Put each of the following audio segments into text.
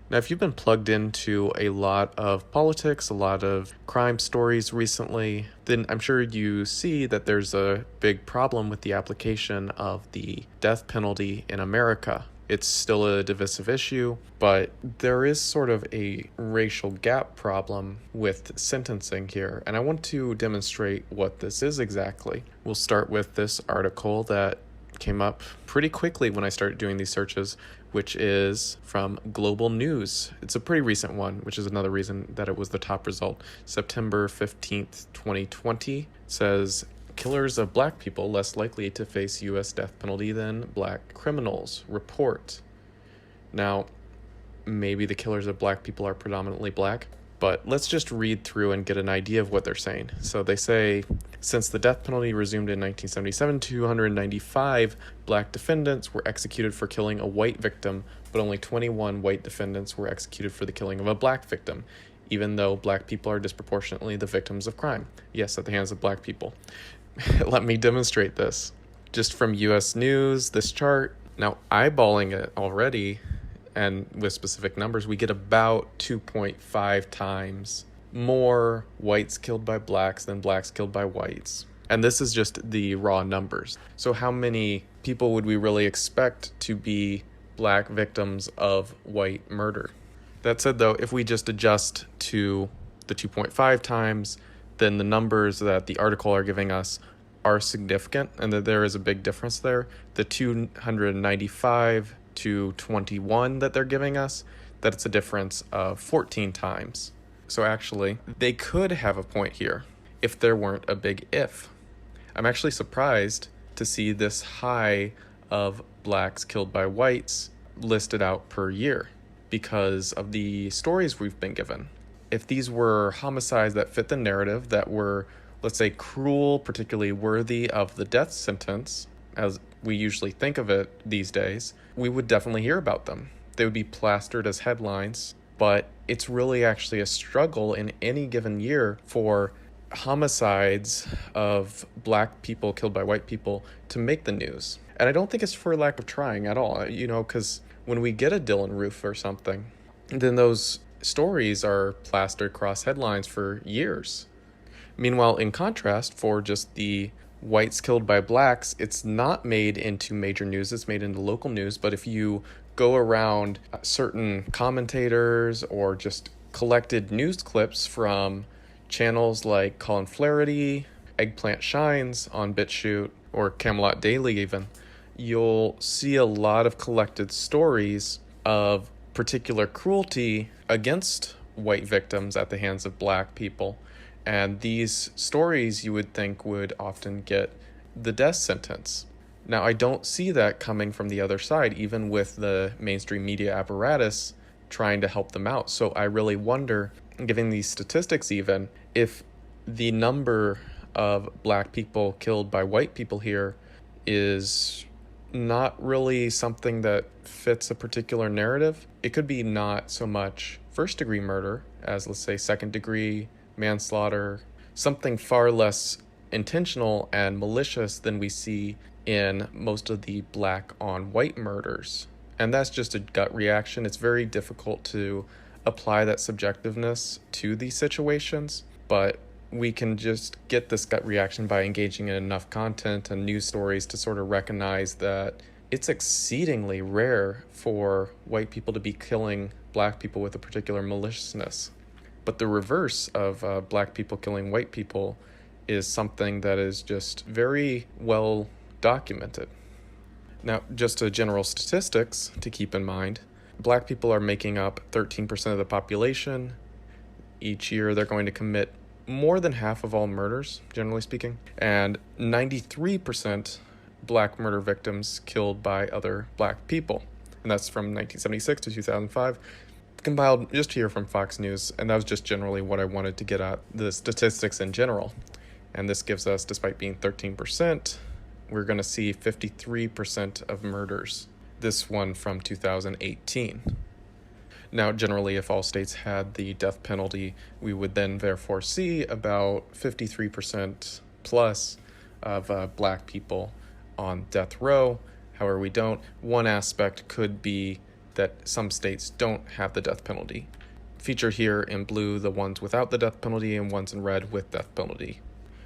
Now, if you've been plugged into a lot of politics, a lot of crime stories recently, then I'm sure you see that there's a big problem with the application of the death penalty in America. It's still a divisive issue, but there is sort of a racial gap problem with sentencing here, and I want to demonstrate what this is exactly. We'll start with this article that came up pretty quickly when I started doing these searches, which is from Global News. It's a pretty recent one, which is another reason that it was the top result. September 15th, 2020 it says killers of black people less likely to face U.S. death penalty than black criminals report. Now, maybe the killers of black people are predominantly black, but let's just read through and get an idea of what they're saying. So they say, since the death penalty resumed in 1977, 295 black defendants were executed for killing a white victim, but only 21 white defendants were executed for the killing of a black victim, even though black people are disproportionately the victims of crime. Yes, at the hands of black people. Let me demonstrate this. Just from US News, this chart. Now, eyeballing it already, and with specific numbers, we get about 2.5 times more whites killed by blacks than blacks killed by whites. And this is just the raw numbers. So how many people would we really expect to be black victims of white murder? That said, though, if we just adjust to the 2.5 times, then the numbers that the article are giving us are significant, and that there is a big difference there. The 295 to 21 that they're giving us, that it's a difference of 14 times. So actually, they could have a point here if there weren't a big if. I'm actually surprised to see this high of blacks killed by whites listed out per year because of the stories we've been given. If these were homicides that fit the narrative, that were, let's say, cruel, particularly worthy of the death sentence, as we usually think of it these days, we would definitely hear about them. They would be plastered as headlines, but it's really actually a struggle in any given year for homicides of black people killed by white people to make the news. And I don't think it's for lack of trying at all, because when we get a Dylan Roof or something, then those stories are plastered across headlines for years. Meanwhile, in contrast, for just the whites killed by blacks, it's not made into major news, it's made into local news. But if you go around certain commentators or just collected news clips from channels like Colin Flaherty, Eggplant Shines on BitChute, or Camelot Daily even, you'll see a lot of collected stories of particular cruelty against white victims at the hands of black people. And these stories you would think would often get the death sentence. Now, I don't see that coming from the other side, even with the mainstream media apparatus trying to help them out. So I really wonder, given these statistics even, if the number of black people killed by white people here is not really something that fits a particular narrative. It could be not so much first-degree murder as, let's say, second-degree manslaughter, something far less intentional and malicious than we see in most of the black on white murders. And that's just a gut reaction. It's very difficult to apply that subjectiveness to these situations, but we can just get this gut reaction by engaging in enough content and news stories to sort of recognize that it's exceedingly rare for white people to be killing black people with a particular maliciousness. But the reverse of black people killing white people is something that is just very well documented. Now, just a general statistics to keep in mind, black people are making up 13% of the population. Each year they're going to commit more than half of all murders, generally speaking, and 93% black murder victims killed by other black people. And that's from 1976 to 2005. Compiled just here from Fox News, and that was just generally what I wanted to get at, the statistics in general. And this gives us, despite being 13%, we're going to see 53% of murders. This one from 2018. Now, generally, if all states had the death penalty, we would then therefore see about 53% plus of black people on death row. However, we don't. One aspect could be that some states don't have the death penalty. Featured here in blue the ones without the death penalty and ones in red with death penalty.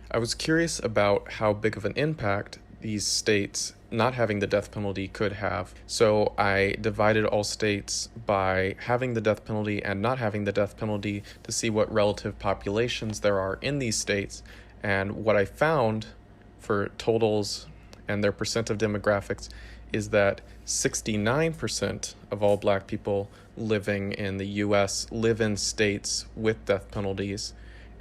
I was curious about how big of an impact these states not having the death penalty could have. So I divided all states by having the death penalty and not having the death penalty to see what relative populations there are in these states. And what I found for totals and their percent of demographics is that 69% of all black people living in the US live in states with death penalties,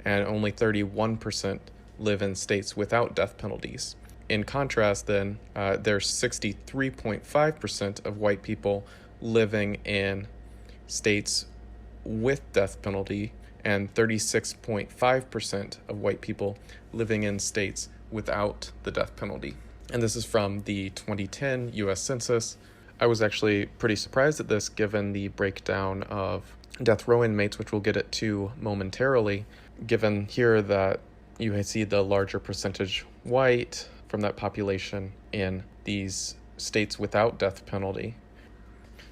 and only 31% live in states without death penalties. In contrast, then, there's 63.5% of white people living in states with death penalty, and 36.5% of white people living in states without the death penalty. And this is from the 2010 US Census. I was actually pretty surprised at this given the breakdown of death row inmates, which we'll get at to momentarily, given here that you see the larger percentage white from that population in these states without death penalty.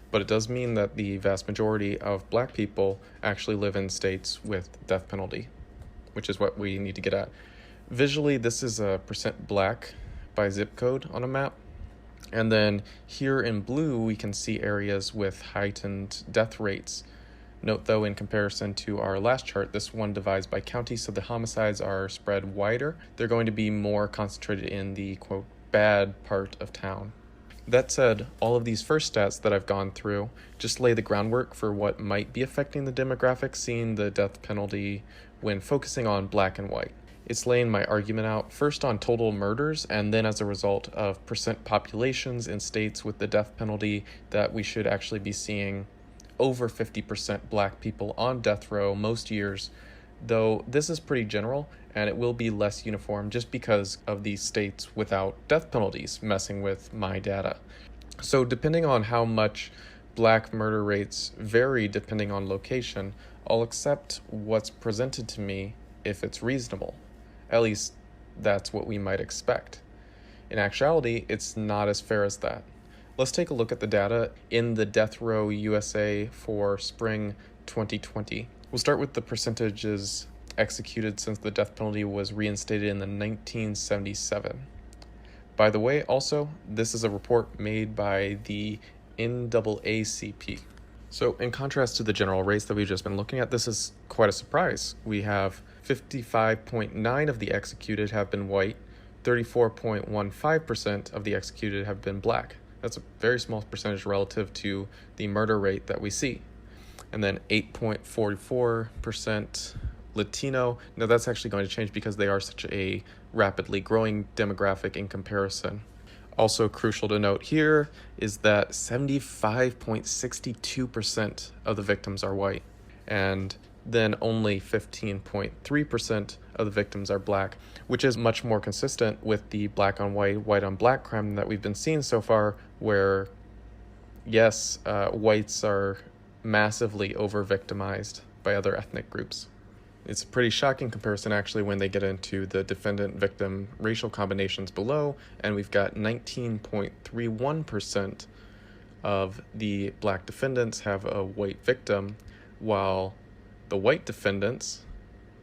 But it does mean that the vast majority of black people actually live in states with death penalty, which is what we need to get at. Visually, this is a percent black by zip code on a map. And then here in blue, we can see areas with heightened death rates. Note though, in comparison to our last chart, this one divides by county, so the homicides are spread wider. They're going to be more concentrated in the, quote, bad part of town. That said, all of these first stats that I've gone through just lay the groundwork for what might be affecting the demographics, seeing the death penalty when focusing on black and white. It's laying my argument out first on total murders, and then as a result of percent populations in states with the death penalty, that we should actually be seeing over 50% black people on death row most years, though this is pretty general and it will be less uniform just because of these states without death penalties messing with my data. So depending on how much black murder rates vary depending on location, I'll accept what's presented to me if it's reasonable. At least that's what we might expect. In actuality, it's not as fair as that. Let's take a look at the data in the Death Row USA for spring 2020. We'll start with the percentages executed since the death penalty was reinstated in the 1977. By the way, also, this is a report made by the NAACP. So in contrast to the general rates that we've just been looking at, this is quite a surprise. We have 55.9% of the executed have been white, 34.15% of the executed have been black. That's a very small percentage relative to the murder rate that we see. And then 8.44% Latino. Now that's actually going to change because they are such a rapidly growing demographic in comparison. Also crucial to note here is that 75.62% of the victims are white, and then only 15.3% of the victims are black, which is much more consistent with the black on white, white on black crime that we've been seeing so far, where yes, whites are massively over-victimized by other ethnic groups. It's a pretty shocking comparison actually when they get into the defendant-victim racial combinations below, and we've got 19.31% of the black defendants have a white victim, while the white defendants,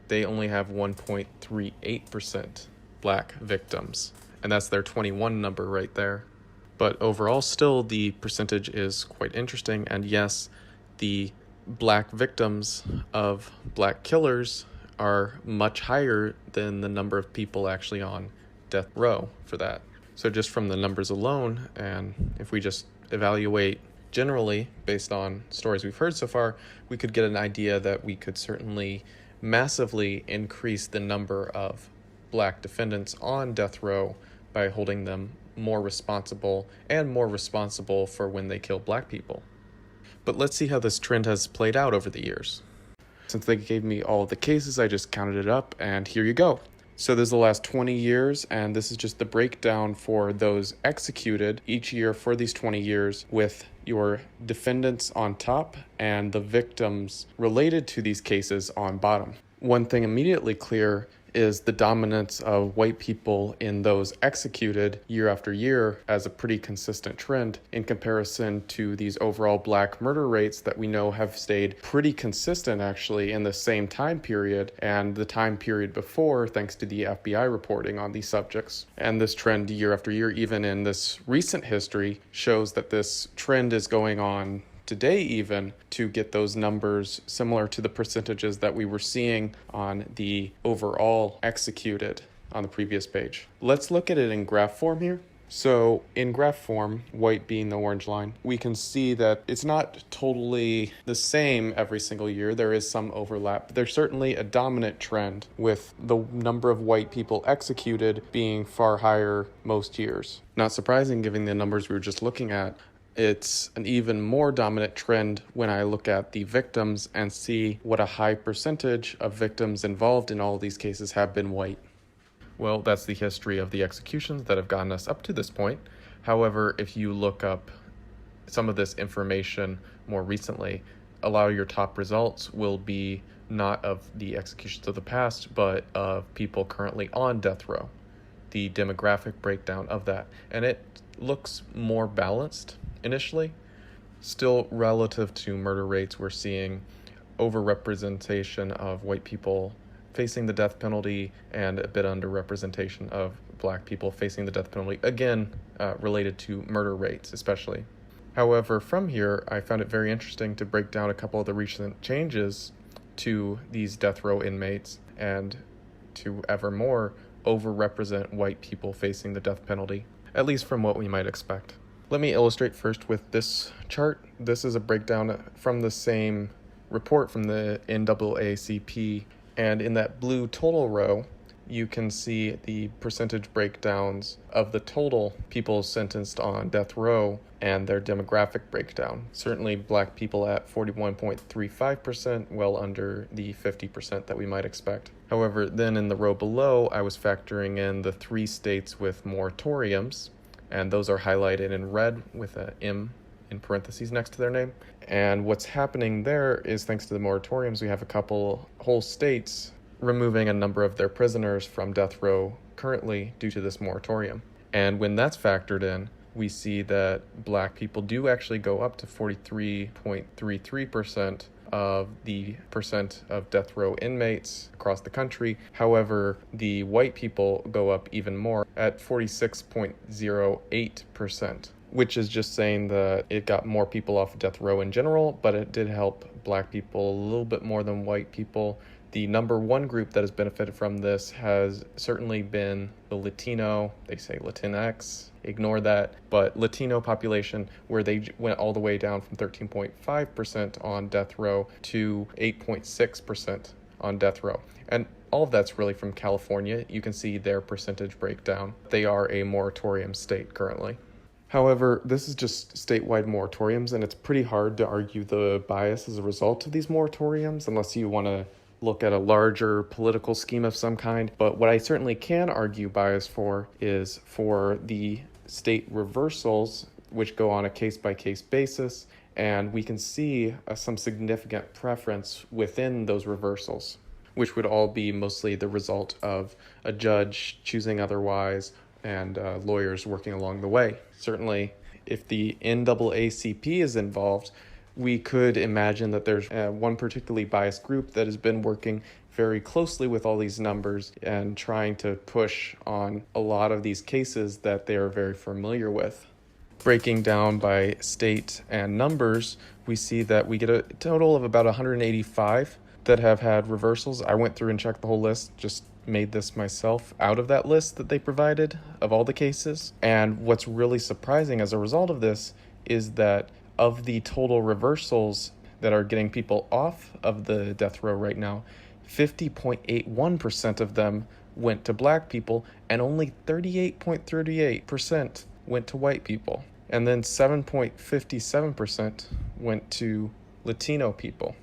they only have 1.38% black victims, and that's their 21 number right there. But overall, still the percentage is quite interesting, and yes, the black victims of black killers are much higher than the number of people actually on death row for that. So just from the numbers alone, and if we just evaluate generally based on stories we've heard so far, we could get an idea that we could certainly massively increase the number of black defendants on death row by holding them more responsible for when they kill black people. But let's see how this trend has played out over the years. Since they gave me all of the cases, I just counted it up, and here you go. So there's the last 20 years, and this is just the breakdown for those executed each year for these 20 years, with your defendants on top and the victims related to these cases on bottom. One thing immediately clear is the dominance of white people in those executed year after year as a pretty consistent trend in comparison to these overall black murder rates that we know have stayed pretty consistent actually in the same time period and the time period before, thanks to the FBI reporting on these subjects. And this trend year after year, even in this recent history, shows that this trend is going on today even to get those numbers similar to the percentages that we were seeing on the overall executed on the previous page. Let's look at it in graph form here. So in graph form, white being the orange line, we can see that it's not totally the same every single year. There is some overlap. There's certainly a dominant trend with the number of white people executed being far higher most years. Not surprising given the numbers we were just looking at. It's an even more dominant trend when I look at the victims and see what a high percentage of victims involved in all of these cases have been white. Well, that's the history of the executions that have gotten us up to this point. However, if you look up some of this information more recently, a lot of your top results will be not of the executions of the past, but of people currently on death row, the demographic breakdown of that. And it looks more balanced initially. Still, relative to murder rates, we're seeing overrepresentation of white people facing the death penalty and a bit underrepresentation of black people facing the death penalty, again, related to murder rates especially. However, from here, I found it very interesting to break down a couple of the recent changes to these death row inmates and to ever more overrepresent white people facing the death penalty, at least from what we might expect. Let me illustrate first with this chart. This is a breakdown from the same report from the NAACP, and in that blue total row, you can see the percentage breakdowns of the total people sentenced on death row and their demographic breakdown. Certainly black people at 41.35%, well under the 50% that we might expect. However, then in the row below, I was factoring in the 3 states with moratoriums, and those are highlighted in red with an M in parentheses next to their name. And what's happening there is, thanks to the moratoriums, we have a couple whole states removing a number of their prisoners from death row currently due to this moratorium. And when that's factored in, we see that black people do actually go up to 43.33% of the percent of death row inmates across the country. However, the white people go up even more at 46.08%, which is just saying that it got more people off of death row in general, but it did help black people a little bit more than white people. The number one group that has benefited from this has certainly been the Latino, they say Latinx, ignore that, but Latino population, where they went all the way down from 13.5% on death row to 8.6% on death row. And all of that's really from California. You can see their percentage breakdown. They are a moratorium state currently. However, this is just statewide moratoriums, and it's pretty hard to argue the bias as a result of these moratoriums unless you want to look at a larger political scheme of some kind. But what I certainly can argue bias for is for the state reversals, which go on a case-by-case basis, and we can see some significant preference within those reversals, which would all be mostly the result of a judge choosing otherwise and lawyers working along the way. Certainly, if the NAACP is involved, we could imagine that there's one particularly biased group that has been working very closely with all these numbers and trying to push on a lot of these cases that they are very familiar with. Breaking down by state and numbers, we see that we get a total of about 185 that have had reversals. I went through and checked the whole list, just made this myself out of that list that they provided of all the cases. And what's really surprising as a result of this is that of the total reversals that are getting people off of the death row right now, 50.81% of them went to black people and only 38.38% went to white people. And then 7.57% went to Latino people.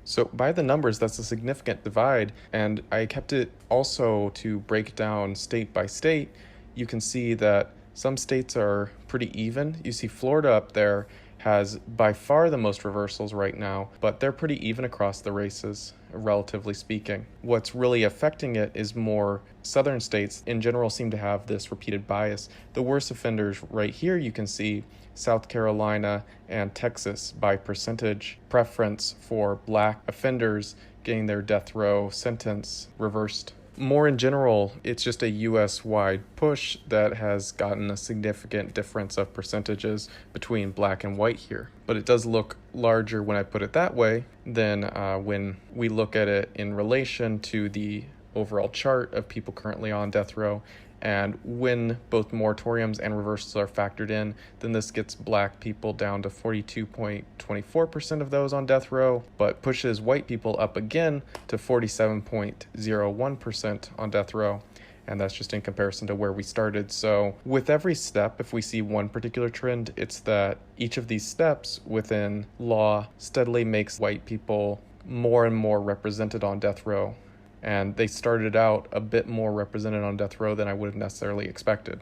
So by the numbers, that's a significant divide. And I kept it also to break down state by state. You can see that some states are pretty even. You see Florida up there has by far the most reversals right now, but they're pretty even across the races, relatively speaking. What's really affecting it is more southern states in general seem to have this repeated bias. The worst offenders right here, you can see South Carolina and Texas by percentage preference for black offenders getting their death row sentence reversed. More in general, it's just a US-wide push that has gotten a significant difference of percentages between black and white here. But it does look larger when I put it that way than when we look at it in relation to the overall chart of people currently on death row. And when both moratoriums and reversals are factored in, then this gets black people down to 42.24% of those on death row, but pushes white people up again to 47.01% on death row. And that's just in comparison to where we started. So with every step, if we see one particular trend, it's that each of these steps within law steadily makes white people more and more represented on death row. And they started out a bit more represented on death row than I would have necessarily expected.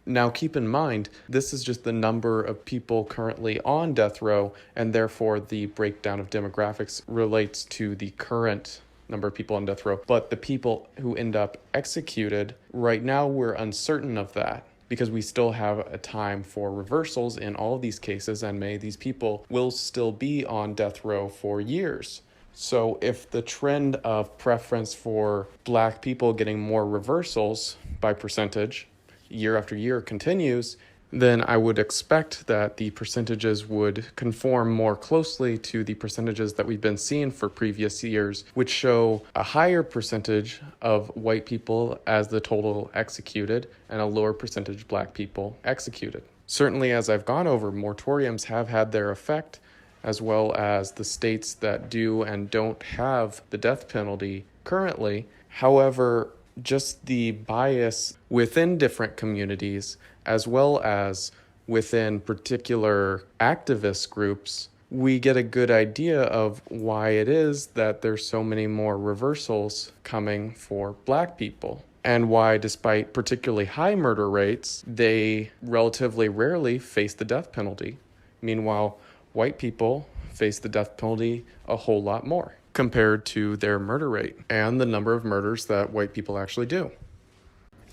Now keep in mind, this is just the number of people currently on death row, and therefore the breakdown of demographics relates to the current number of people on death row. But the people who end up executed, right now we're uncertain of that, because we still have a time for reversals in all of these cases, and many of these people will still be on death row for years. So if the trend of preference for black people getting more reversals by percentage year after year continues, then I would expect that the percentages would conform more closely to the percentages that we've been seeing for previous years, which show a higher percentage of white people as the total executed and a lower percentage of black people executed. Certainly, as I've gone over, moratoriums have had their effect, as well as the states that do and don't have the death penalty currently. However, just the bias within different communities, as well as within particular activist groups, we get a good idea of why it is that there's so many more reversals coming for black people, and why, despite particularly high murder rates, they relatively rarely face the death penalty. Meanwhile, white people face the death penalty a whole lot more compared to their murder rate and the number of murders that white people actually do.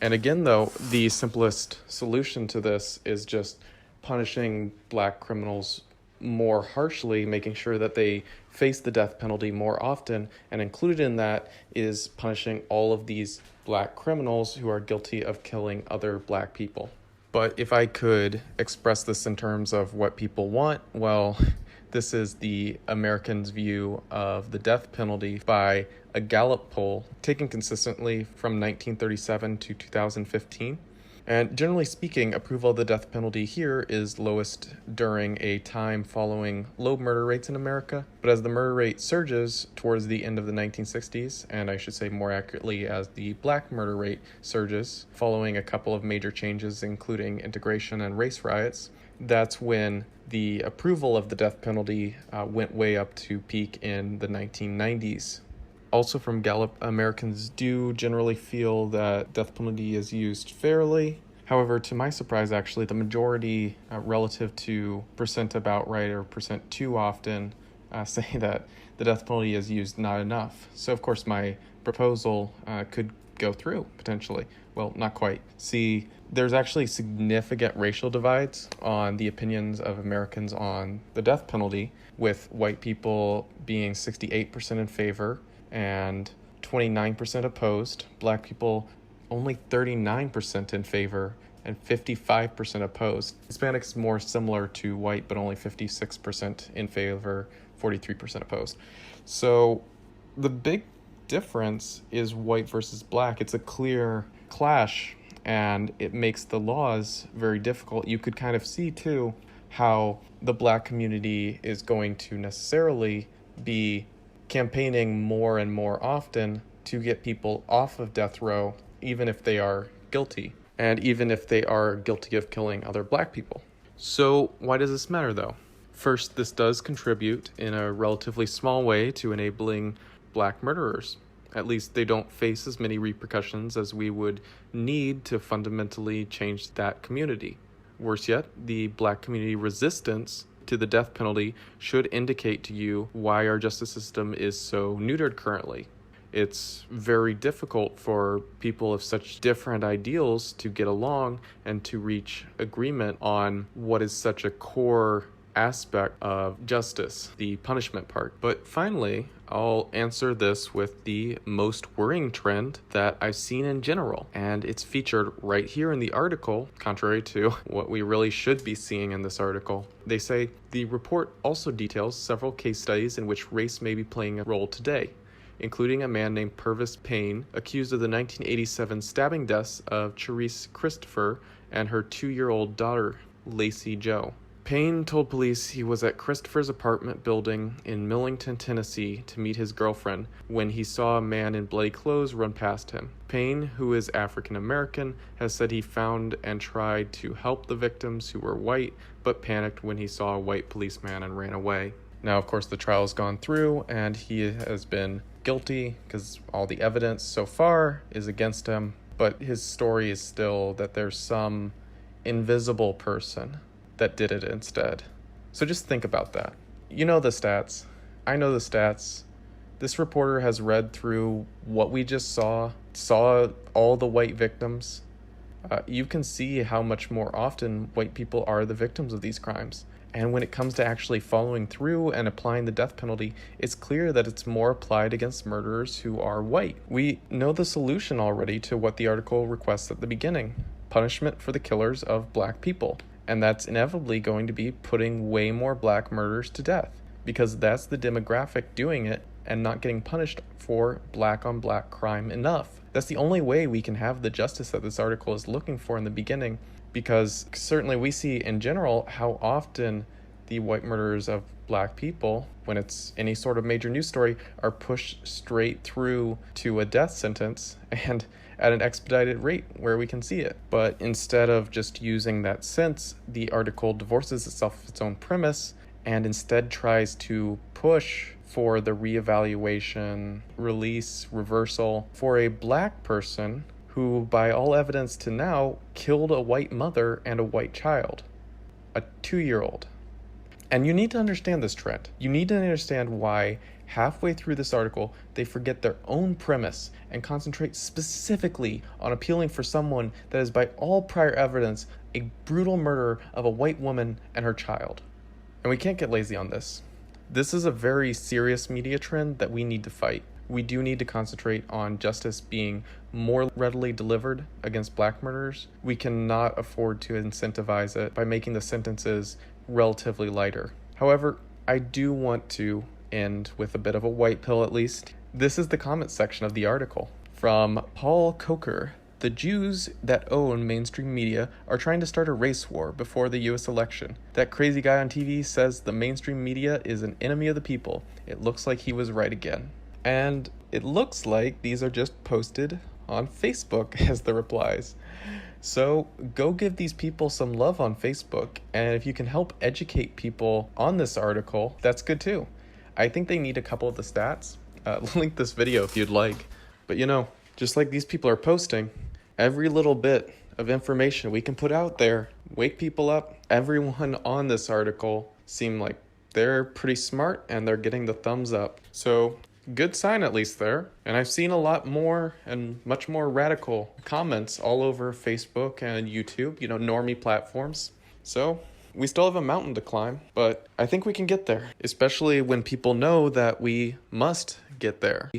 And again, though, the simplest solution to this is just punishing black criminals more harshly, making sure that they face the death penalty more often, and included in that is punishing all of these black criminals who are guilty of killing other black people. But if I could express this in terms of what people want, well, this is the Americans' view of the death penalty by a Gallup poll taken consistently from 1937 to 2015. And generally speaking, approval of the death penalty here is lowest during a time following low murder rates in America. But as the murder rate surges towards the end of the 1960s, and I should say more accurately as the black murder rate surges, following a couple of major changes including integration and race riots, that's when the approval of the death penalty went way up to peak in the 1990s. Also from Gallup, Americans do generally feel that death penalty is used fairly. However, to my surprise, actually, the majority relative to percent about right or percent too often say that the death penalty is used not enough. So, of course, my proposal could go through, potentially. Well, not quite. See, there's actually significant racial divides on the opinions of Americans on the death penalty, with white people being 68% in favor and 29% opposed, black people only 39% in favor and 55% opposed. Hispanics more similar to white, but only 56% in favor, 43% opposed. So the big difference is white versus black. It's a clear clash, and it makes the laws very difficult. You could kind of see too how the black community is going to necessarily be campaigning more and more often to get people off of death row, even if they are guilty, and even if they are guilty of killing other black people. So why does this matter, though? First, this does contribute in a relatively small way to enabling black murderers. At least they don't face as many repercussions as we would need to fundamentally change that community. Worse yet, the black community resistance to the death penalty should indicate to you why our justice system is so neutered currently. It's very difficult for people of such different ideals to get along and to reach agreement on what is such a core aspect of justice, the punishment part. But finally, I'll answer this with the most worrying trend that I've seen in general, and it's featured right here in the article, contrary to what we really should be seeing in this article. They say, the report also details several case studies in which race may be playing a role today, including a man named Purvis Payne, accused of the 1987 stabbing deaths of Charisse Christopher and her 2-year-old daughter, Lacey Jo. Payne told police he was at Christopher's apartment building in Millington, Tennessee to meet his girlfriend when he saw a man in bloody clothes run past him. Payne, who is African American, has said he found and tried to help the victims who were white, but panicked when he saw a white policeman and ran away. Now, of course, the trial has gone through and he has been guilty because all the evidence so far is against him, but his story is still that there's some invisible person that did it instead. So just think about that. You know the stats. I know the stats. This reporter has read through what we just saw all the white victims. You can see how much more often white people are the victims of these crimes. And when it comes to actually following through and applying the death penalty, it's clear that it's more applied against murderers who are white. We know the solution already to what the article requests at the beginning: punishment for the killers of black people. And that's inevitably going to be putting way more black murderers to death, because that's the demographic doing it and not getting punished for black on black crime enough. That's the only way we can have the justice that this article is looking for in the beginning, because certainly we see in general how often the white murderers of black people, when it's any sort of major news story, are pushed straight through to a death sentence, and at an expedited rate where we can see it. But instead of just using that sense, the article divorces itself of its own premise and instead tries to push for the reevaluation, release, reversal for a black person who, by all evidence to now, killed a white mother and a white child, a 2-year-old. And you need to understand this trend. You need to understand why halfway through this article, they forget their own premise and concentrate specifically on appealing for someone that is, by all prior evidence, a brutal murderer of a white woman and her child. And we can't get lazy on this. This is a very serious media trend that we need to fight. We do need to concentrate on justice being more readily delivered against black murderers. We cannot afford to incentivize it by making the sentences relatively lighter. However, I do want to end with a bit of a white pill at least. This is the comment section of the article from Paul Coker. The Jews that own mainstream media are trying to start a race war before the US election. That crazy guy on TV says the mainstream media is an enemy of the people. It looks like he was right again. And it looks like these are just posted on Facebook as the replies. So go give these people some love on Facebook, and if you can help educate people on this article, that's good too. I think they need a couple of the stats. Link this video if you'd like. But just like these people are posting, every little bit of information we can put out there, wake people up. Everyone on this article seem like they're pretty smart and they're getting the thumbs up. So good sign at least there. And I've seen a lot more and much more radical comments all over Facebook and YouTube, normie platforms. So we still have a mountain to climb, but I think we can get there, especially when people know that we must get there.